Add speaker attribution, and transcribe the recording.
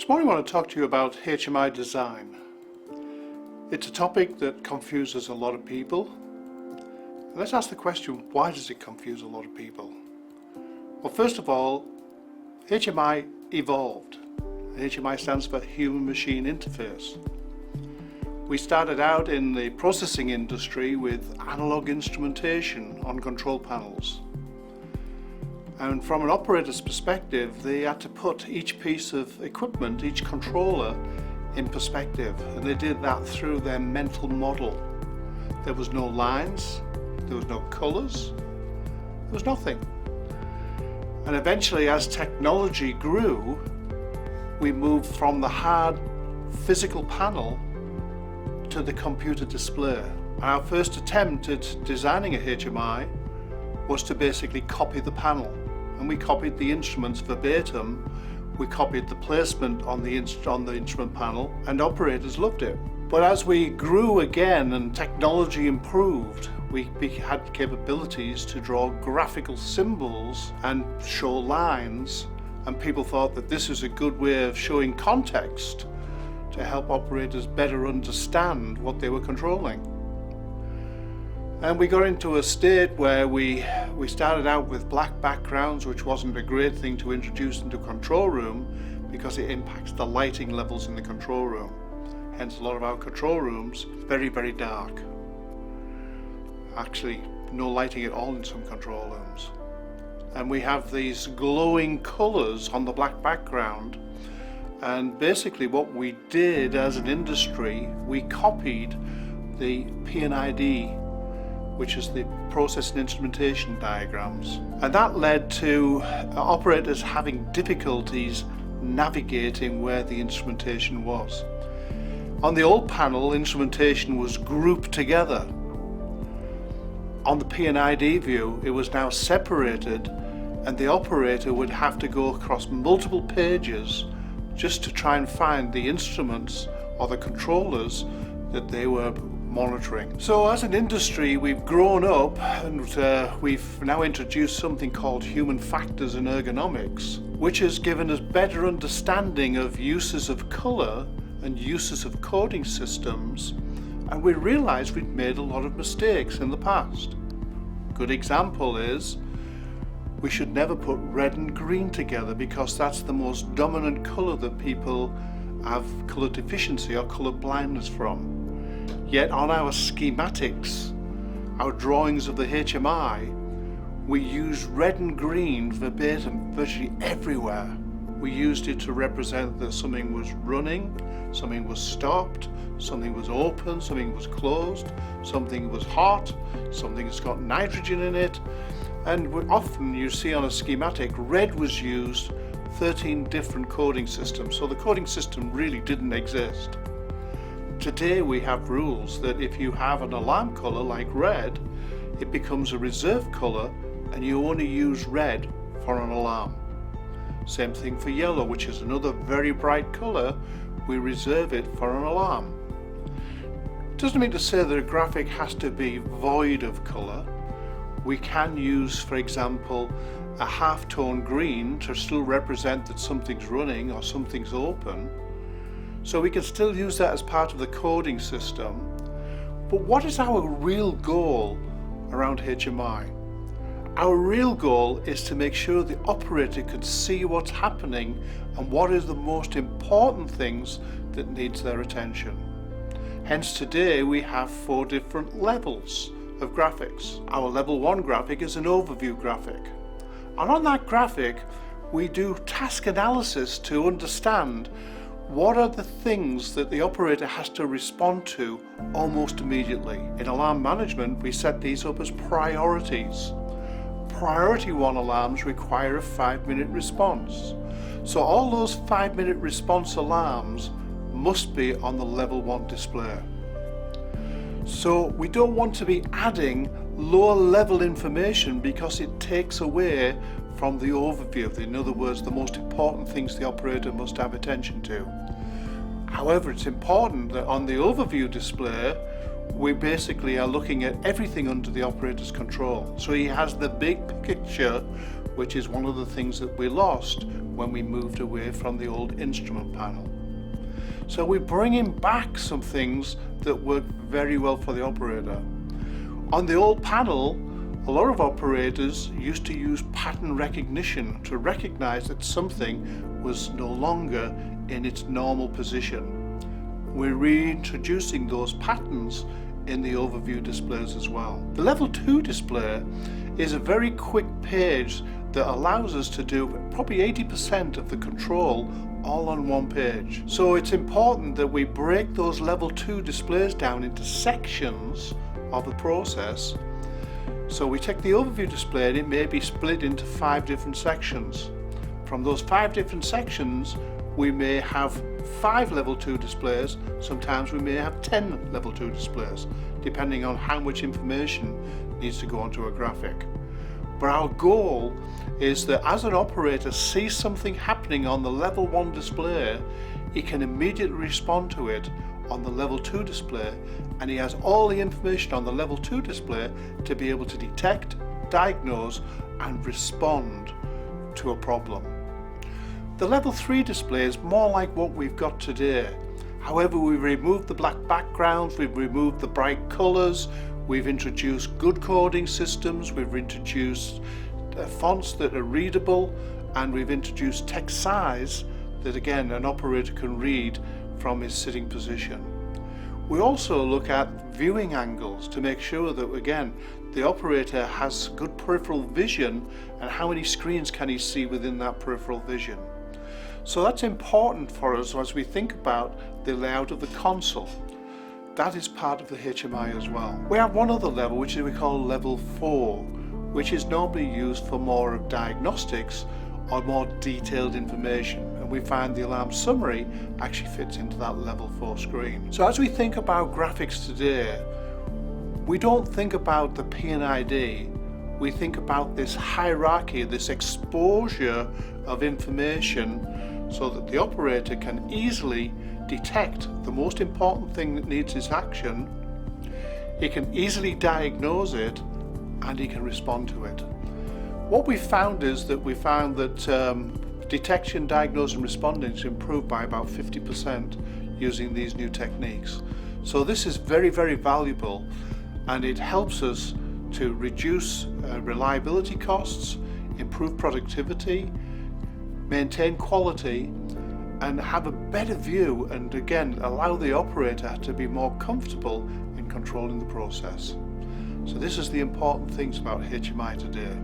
Speaker 1: This morning I want to talk to you about HMI design. It's a topic that confuses a lot of people. Let's ask the question, why does it confuse a lot of people? Well, first of all, HMI evolved. HMI stands for Human Machine Interface. We started out in the processing industry with analog instrumentation on control panels. And from an operator's perspective, they had to put each piece of equipment, each controller, in perspective. And they did that through their mental model. There was no lines, there was no colours, there was nothing. And eventually, as technology grew, we moved from the hard physical panel to the computer display. And our first attempt at designing a HMI was to basically copy the panel. And we copied the instruments verbatim, we copied the placement on the instrument panel, and operators loved it. But as we grew again and technology improved, we had capabilities to draw graphical symbols and show lines, and people thought that this was a good way of showing context to help operators better understand what they were controlling. And we got into a state where we started out with black backgrounds, which wasn't a great thing to introduce into a control room because it impacts the lighting levels in the control room. Hence a lot of our control rooms very, very dark. Actually, no lighting at all in some control rooms. And we have these glowing colours on the black background. And basically what we did as an industry, we copied the P&ID, which is the process and instrumentation diagrams. And that led to operators having difficulties navigating where the instrumentation was. On the old panel, instrumentation was grouped together. On the P&ID view, it was now separated, and the operator would have to go across multiple pages just to try and find the instruments or the controllers that they were monitoring. So as an industry, we've grown up and we've now introduced something called human factors in ergonomics, which has given us better understanding of uses of colour and uses of coding systems, and we realised we'd made a lot of mistakes in the past. Good example is we should never put red and green together because that's the most dominant colour that people have colour deficiency or colour blindness from. Yet on our schematics, our drawings of the HMI, we used red and green verbatim virtually everywhere. We used it to represent that something was running, something was stopped, something was open, something was closed, something was hot, something's got nitrogen in it. And often you see on a schematic, red was used 13 different coding systems. So the coding system really didn't exist. Today we have rules that if you have an alarm colour like red, it becomes a reserve colour and you only use red for an alarm. Same thing for yellow, which is another very bright colour, we reserve it for an alarm. It doesn't mean to say that a graphic has to be void of colour. We can use, for example, a half-tone green to still represent that something's running or something's open. So we can still use that as part of the coding system. But what is our real goal around HMI? Our real goal is to make sure the operator can see what's happening and what is the most important things that needs their attention. Hence today we have 4 different levels of graphics. Our level 1 graphic is an overview graphic. And on that graphic we do task analysis to understand what are the things that the operator has to respond to almost immediately. In alarm management, we set these up as priorities. Priority 1 alarms require a 5-minute response. So all those 5-minute response alarms must be on the level 1 display. So we don't want to be adding lower level information because it takes away from the overview. In other words, the most important things the operator must have attention to. However, it's important that on the overview display, we basically are looking at everything under the operator's control. So he has the big picture which is one of the things that we lost when we moved away from the old instrument panel. So we're bringing back some things that work very well for the operator. On the old panel, a lot of operators used to use pattern recognition to recognize that something was no longer in its normal position. We're reintroducing those patterns in the overview displays as well. The level 2 display is a very quick page that allows us to do probably 80% of the control all on one page. So it's important that we break those level 2 displays down into sections of the process. So we take the overview display and it may be split into 5 different sections. From those 5 different sections, we may have 5 level 2 displays, sometimes we may have 10 level 2 displays, depending on how much information needs to go onto a graphic. But our goal is that as an operator sees something happening on the level 1 display, he can immediately respond to it on the level 2 display, and he has all the information on the level 2 display to be able to detect, diagnose and respond to a problem. The level 3 display is more like what we've got today. However, we've removed the black backgrounds, we've removed the bright colours, we've introduced good coding systems, we've introduced fonts that are readable, and we've introduced text size that again an operator can read from his sitting position. We also look at viewing angles to make sure that again the operator has good peripheral vision and how many screens can he see within that peripheral vision. So that's important for us as we think about the layout of the console. That is part of the HMI as well. We have one other level which we call level 4, which is normally used for more of diagnostics or more detailed information, and we find the alarm summary actually fits into that level 4 screen. So as we think about graphics today, we don't think about the P&ID, we think about this hierarchy, this exposure of information, so that the operator can easily detect the most important thing that needs his action, he can easily diagnose it, and he can respond to it. What we found is that detection, diagnosis and responding is improved by about 50% using these new techniques. So this is very, very valuable, and it helps us to reduce reliability costs, improve productivity, maintain quality, and have a better view, and again allow the operator to be more comfortable in controlling the process. So this is the important things about HMI today.